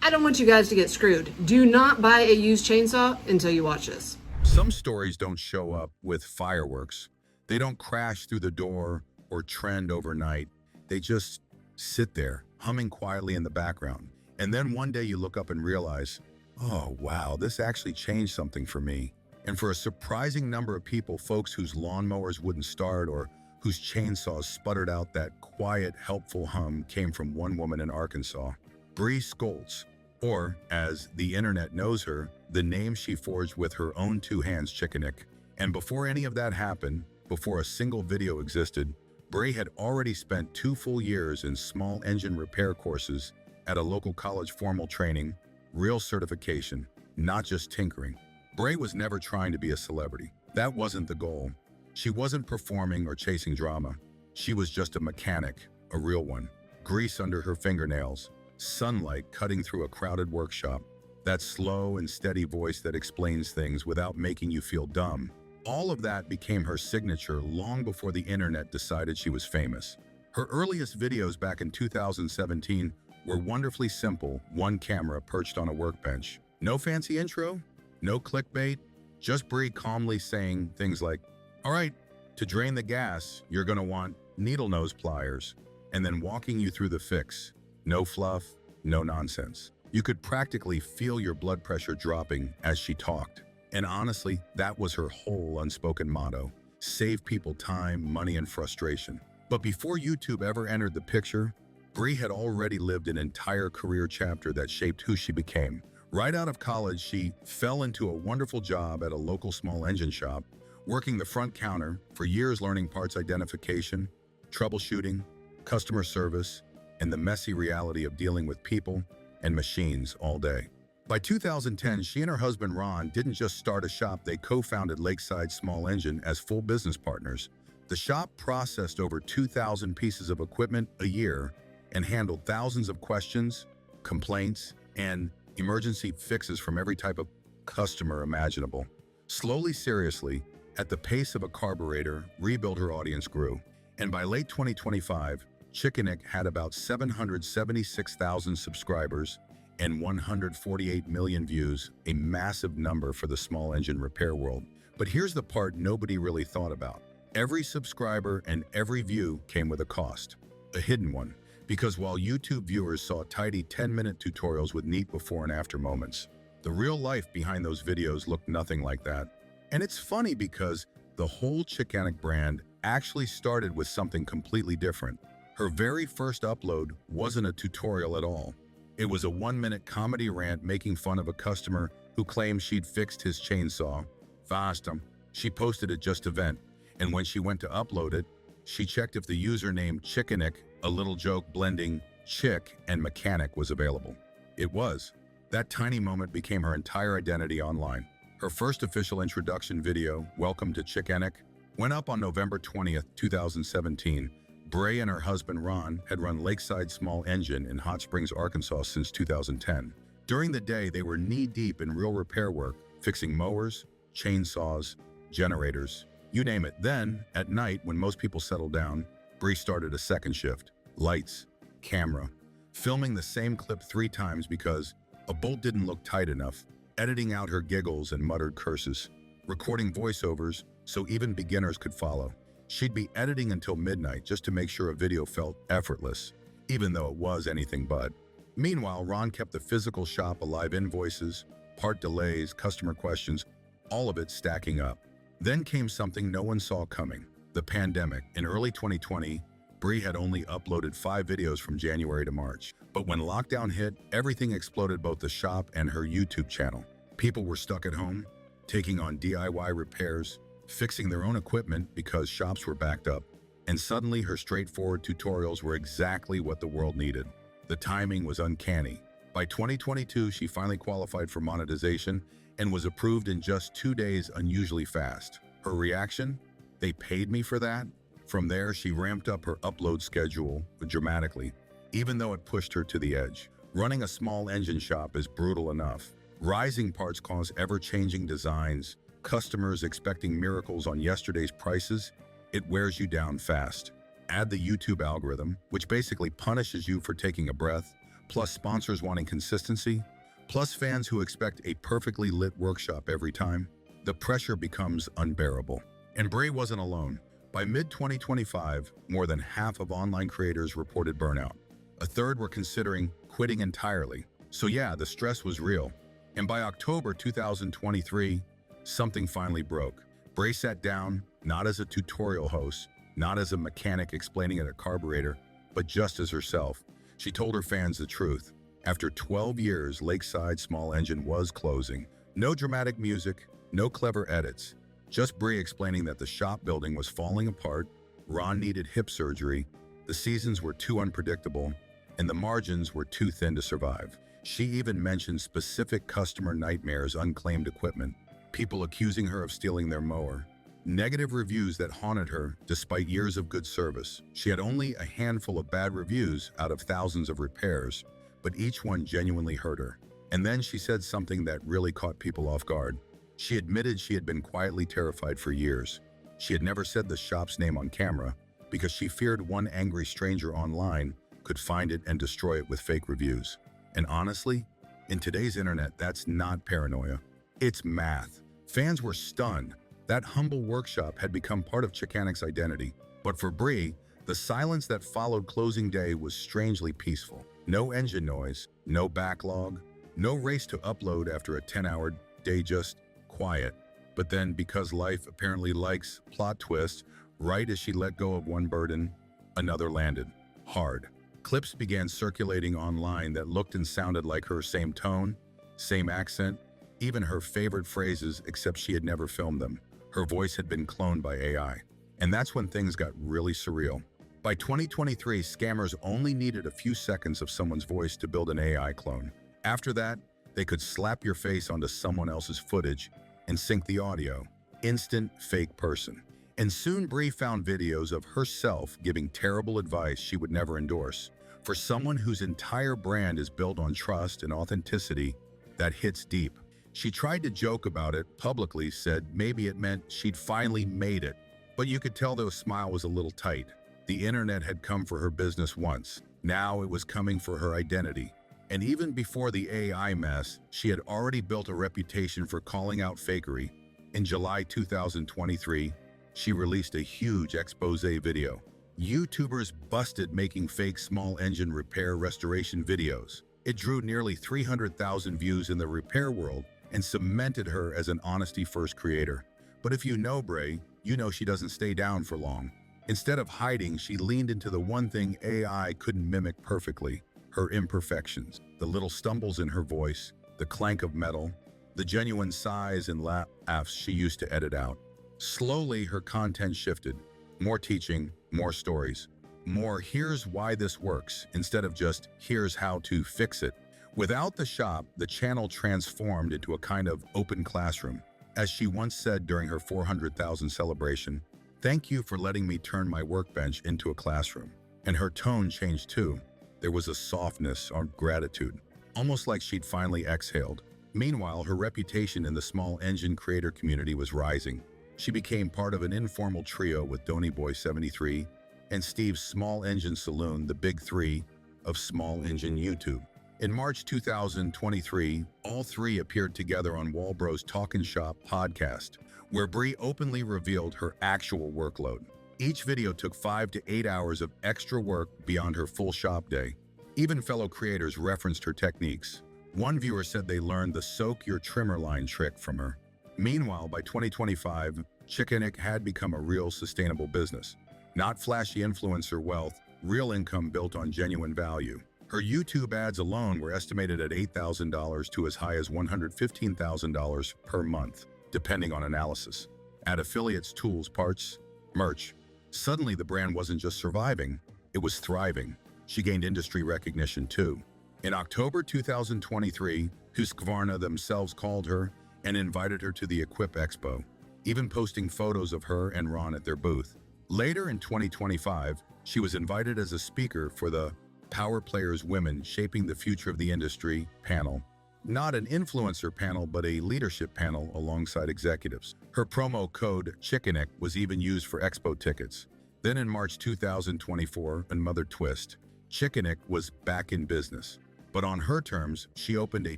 I don't want you guys to get screwed. Do not buy a used chainsaw until you watch this. Some stories don't show up with fireworks. They don't crash through the door or trend overnight. They just sit there, humming quietly in the background. And then one day you look up and realize, oh, wow, this actually changed something for me. And for a surprising number of people, folks whose lawnmowers wouldn't start or whose chainsaws sputtered out that quiet, helpful hum came from one woman in Arkansas, Bre Schoultz, or as the internet knows her, the name she forged with her own two hands, Chickanic. And before any of that happened, before a single video existed, Bre had already spent 2 full years in small engine repair courses at a local college, formal training, real certification, not just tinkering. Bre was never trying to be a celebrity. That wasn't the goal. She wasn't performing or chasing drama. She was just a mechanic, a real one. Grease under her fingernails, sunlight cutting through a crowded workshop, that slow and steady voice that explains things without making you feel dumb. All of that became her signature long before the internet decided she was famous. Her earliest videos back in 2017 were wonderfully simple, one camera perched on a workbench. No fancy intro, no clickbait, just Bre calmly saying things like, all right, to drain the gas, you're gonna want needle nose pliers, and then walking you through the fix. No fluff, no nonsense. You could practically feel your blood pressure dropping as she talked. And honestly, that was her whole unspoken motto: save people time, money, and frustration. But before YouTube ever entered the picture, Bre had already lived an entire career chapter that shaped who she became. Right out of college, she fell into a wonderful job at a local small engine shop, working the front counter for years, learning parts identification, troubleshooting, customer service, and the messy reality of dealing with people and machines all day. By 2010, she and her husband Ron didn't just start a shop, they co-founded Lakeside Small Engine as full business partners. The shop processed over 2,000 pieces of equipment a year and handled thousands of questions, complaints, and emergency fixes from every type of customer imaginable. Slowly, seriously, at the pace of a carburetor, rebuild her audience grew. And by late 2025, Chickanic had about 776,000 subscribers and 148 million views, a massive number for the small engine repair world. But here's the part nobody really thought about. Every subscriber and every view came with a cost, a hidden one, because while YouTube viewers saw tidy 10-minute tutorials with neat before and after moments, the real life behind those videos looked nothing like that. And it's funny because the whole Chickanic brand actually started with something completely different. Her very first upload wasn't a tutorial at all. It was a 1-minute comedy rant making fun of a customer who claimed she'd fixed his chainsaw. Fast. She posted it just to vent, and when she went to upload it, she checked if the username Chickanic, a little joke blending chick and mechanic, was available. It was. That tiny moment became her entire identity online. Her first official introduction video, Welcome to Chickanic, went up on November 20th, 2017. Bre and her husband Ron had run Lakeside Small Engine in Hot Springs, Arkansas since 2010. During the day, they were knee-deep in real repair work, fixing mowers, chainsaws, generators, you name it. Then, at night, when most people settled down, Bre started a second shift. Lights, camera, filming the same clip 3 times because a bolt didn't look tight enough, editing out her giggles and muttered curses, recording voiceovers so even beginners could follow. She'd be editing until midnight just to make sure a video felt effortless, even though it was anything but. Meanwhile, Ron kept the physical shop alive, invoices, part delays, customer questions, all of it stacking up. Then came something no one saw coming, the pandemic. In early 2020, Bre had only uploaded 5 videos from January to March. But when lockdown hit, everything exploded, both the shop and her YouTube channel. People were stuck at home, taking on DIY repairs, fixing their own equipment because shops were backed up. And suddenly her straightforward tutorials were exactly what the world needed. The timing was uncanny. By 2022, she finally qualified for monetization and was approved in just 2 days, unusually fast. Her reaction? They paid me for that? From there, she ramped up her upload schedule dramatically, even though it pushed her to the edge. Running a small engine shop is brutal enough. Rising parts costs, ever-changing designs, customers expecting miracles on yesterday's prices, it wears you down fast. Add the YouTube algorithm, which basically punishes you for taking a breath, plus sponsors wanting consistency, plus fans who expect a perfectly lit workshop every time. The pressure becomes unbearable. And Bre wasn't alone. By mid-2025, more than half of online creators reported burnout. A third were considering quitting entirely. So yeah, the stress was real. And by October 2023, something finally broke. Bre sat down, not as a tutorial host, not as a mechanic explaining at a carburetor, but just as herself. She told her fans the truth. After 12 years, Lakeside Small Engine was closing. No dramatic music, no clever edits. Just Bre explaining that the shop building was falling apart, Ron needed hip surgery, the seasons were too unpredictable, and the margins were too thin to survive. She even mentioned specific customer nightmares, unclaimed equipment, people accusing her of stealing their mower, negative reviews that haunted her despite years of good service. She had only a handful of bad reviews out of thousands of repairs, but each one genuinely hurt her. And then she said something that really caught people off guard. She admitted she had been quietly terrified for years. She had never said the shop's name on camera because she feared one angry stranger online could find it and destroy it with fake reviews. And honestly, in today's internet, that's not paranoia. It's math. Fans were stunned. That humble workshop had become part of Chickanic's identity. But for Bre, the silence that followed closing day was strangely peaceful. No engine noise, no backlog, no race to upload after a 10-hour day, just quiet. But then, because life apparently likes plot twists, right as she let go of one burden, another landed. Hard. Clips began circulating online that looked and sounded like her, same tone, same accent, even her favorite phrases, except she had never filmed them. Her voice had been cloned by AI. And that's when things got really surreal. By 2023, scammers only needed a few seconds of someone's voice to build an AI clone. After that, they could slap your face onto someone else's footage and sync the audio. Instant fake person. And soon Bre found videos of herself giving terrible advice she would never endorse. For someone whose entire brand is built on trust and authenticity, that hits deep. She tried to joke about it publicly, said maybe it meant she'd finally made it. But you could tell the smile was a little tight. The internet had come for her business once. Now it was coming for her identity. And even before the AI mess, she had already built a reputation for calling out fakery. In July 2023, she released a huge expose video. YouTubers busted making fake small engine repair restoration videos. It drew nearly 300,000 views in the repair world and cemented her as an honesty-first creator. But if you know Bre, you know she doesn't stay down for long. Instead of hiding, she leaned into the one thing AI couldn't mimic perfectly: her imperfections, the little stumbles in her voice, the clank of metal, the genuine sighs and laughs she used to edit out. Slowly, her content shifted. More teaching, more stories, more here's why this works, instead of just here's how to fix it. Without the shop, the channel transformed into a kind of open classroom. As she once said during her 400,000 celebration, "Thank you for letting me turn my workbench into a classroom." And her tone changed too. There was a softness or gratitude, almost like she'd finally exhaled. Meanwhile, her reputation in the small engine creator community was rising. She became part of an informal trio with Donnyboy73 and Steve's Small Engine Saloon, the big three of small engine YouTube. In March 2023, all three appeared together on Walbro's Talkin' Shop podcast, where Bre openly revealed her actual workload. Each video took 5 to 8 hours of extra work beyond her full shop day. Even fellow creators referenced her techniques. One viewer said they learned the soak your trimmer line trick from her. Meanwhile, by 2025, Chickanic had become a real sustainable business. Not flashy influencer wealth, real income built on genuine value. Her YouTube ads alone were estimated at $8,000 to as high as $115,000 per month, depending on analysis. Add affiliates, tools, parts, merch. Suddenly, the brand wasn't just surviving, it was thriving. She gained industry recognition too. In October 2023, Husqvarna themselves called her and invited her to the Equip Expo, even posting photos of her and Ron at their booth. Later in 2025, she was invited as a speaker for the Power Players Women Shaping the Future of the Industry panel. Not an influencer panel, but a leadership panel alongside executives. Her promo code Chickanic was even used for expo tickets. Then in March 2024, another twist. Chickanic was back in business. But on her terms, she opened a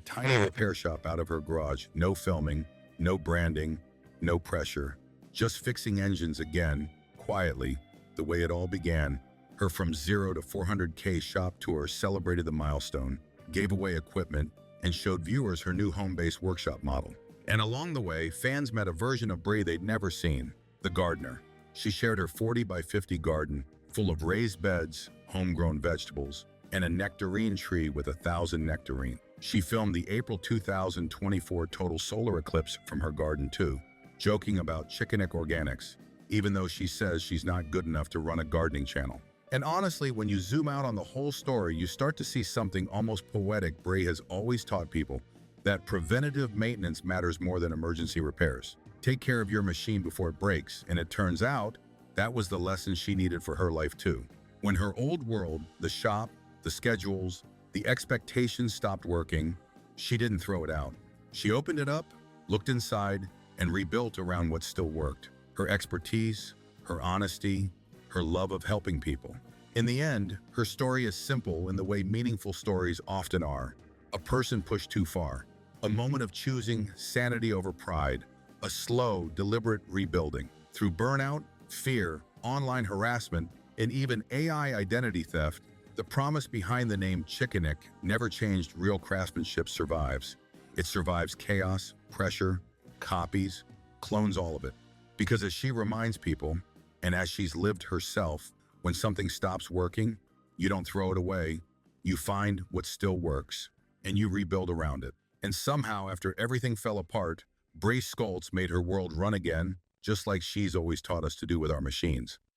tiny repair shop out of her garage. No filming, no branding, no pressure. Just fixing engines again, quietly, the way it all began. Her from 0 to 400K shop tour celebrated the milestone, gave away equipment, and showed viewers her new home-based workshop model. And along the way, fans met a version of Bre they'd never seen, the gardener. She shared her 40 by 50 garden, full of raised beds, homegrown vegetables, and a nectarine tree with 1,000 nectarine. She filmed the April 2024 total solar eclipse from her garden too, joking about Chickanic organics, even though she says she's not good enough to run a gardening channel. And honestly, when you zoom out on the whole story, you start to see something almost poetic. Bre has always taught people that preventative maintenance matters more than emergency repairs. Take care of your machine before it breaks, and it turns out that was the lesson she needed for her life too. When her old world, the shop, the schedules, the expectations stopped working, she didn't throw it out. She opened it up, looked inside, and rebuilt around what still worked. Her expertise, her honesty, her love of helping people. In the end, her story is simple in the way meaningful stories often are. A person pushed too far, a moment of choosing sanity over pride, a slow, deliberate rebuilding. Through burnout, fear, online harassment, and even AI identity theft, the promise behind the name Chickanic never changed. Real craftsmanship survives. It survives chaos, pressure, copies, clones, all of it. Because as she reminds people, and as she's lived herself, when something stops working, you don't throw it away, you find what still works, and you rebuild around it. And somehow, after everything fell apart, Bre Schoultz made her world run again, just like she's always taught us to do with our machines.